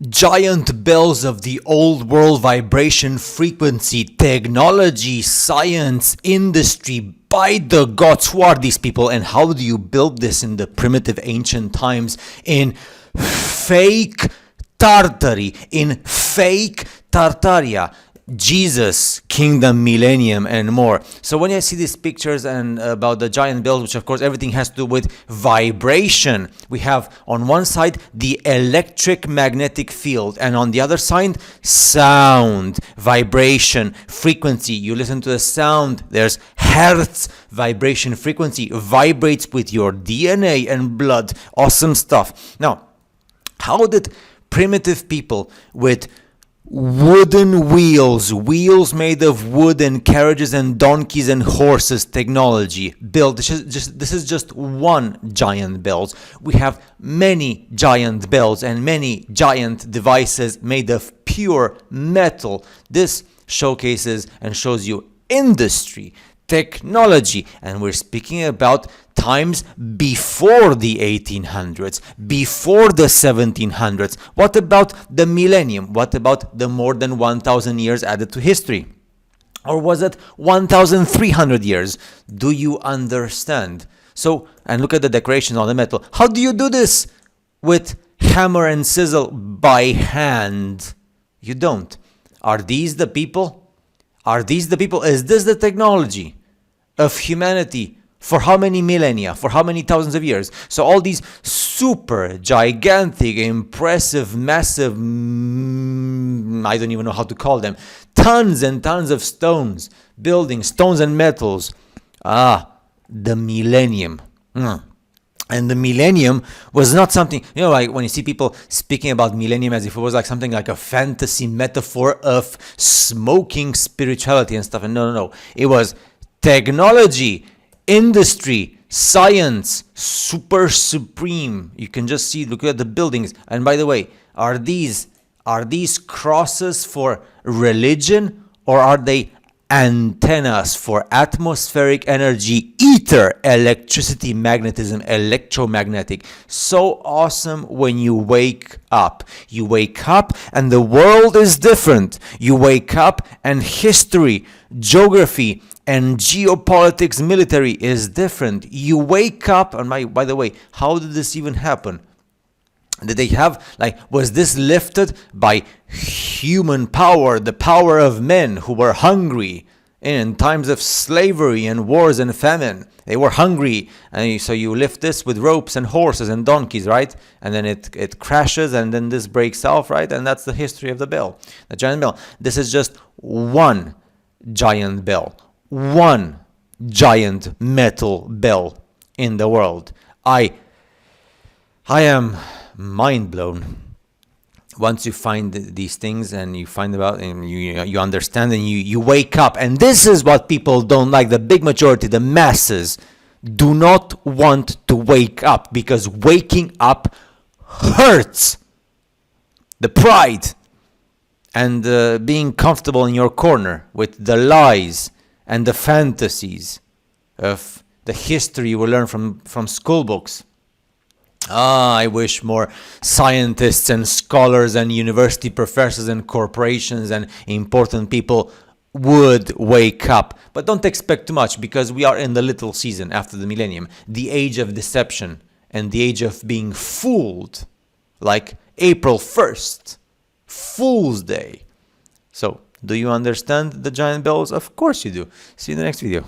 Giant bells of the old world, vibration, frequency, technology, science, industry. By the gods, who are these people and how do you build this in the primitive ancient times in fake Tartary, in fake Tartaria? Jesus, kingdom, millennium, and more. So when you see these pictures and about the giant bells, which of course everything has to do with vibration, we have on one side the electric magnetic field, and on the other side sound, vibration, frequency. You listen to the sound, there's hertz, vibration, frequency, vibrates with your DNA and blood. Awesome stuff. Now, how did primitive people with wooden wheels made of wood, and carriages and donkeys and horses technology built? This is just one giant bells. We have many giant bells and many giant devices made of pure metal. This showcases and shows you industry, technology, and we're speaking about times before the 1800s, before the 1700s. What about the millennium? What about the more than 1,000 years added to history? Or was it 1,300 years? Do you understand? So, and look at the decorations on the metal. How do you do this? With hammer and sizzle by hand? You don't. Are these the people? Are these the people? Is this the technology of humanity? For how many millennia? For how many thousands of years? So all these super gigantic, impressive, massive, I don't even know how to call them, tons and tons of stones, buildings, stones and metals. The millennium. And the millennium was not something, like when you see people speaking about millennium as if it was like something like a fantasy metaphor of smoking spirituality and stuff. And no. It was technology, industry, science, super supreme. You can just see, look at the buildings. And by the way, are these crosses for religion, or are they antennas for atmospheric energy, ether, electricity, magnetism, electromagnetic? So awesome when you wake up. You wake up and the world is different. You wake up and history, geography, and geopolitics, military is different. You wake up, and by the way, how did this even happen? Did they have, was this lifted by human power, the power of men who were hungry in times of slavery and wars and famine? They were hungry, and so you lift this with ropes and horses and donkeys, right? And then it crashes, and then this breaks off, right? And that's the history of the bell, the giant bell. This is just one giant bell. One giant metal bell in the world. I am mind blown. Once you find these things and you find about and you understand and you wake up, and this is what people don't like. The big majority, the masses, do not want to wake up, because waking up hurts. The pride and being comfortable in your corner with the lies and the fantasies of the history you will learn from school books. I wish more scientists and scholars and university professors and corporations and important people would wake up. But don't expect too much, because we are in the little season after the millennium, the age of deception and the age of being fooled, like April 1st, Fool's Day. So, do you understand the giant bells? Of course you do. See you in the next video.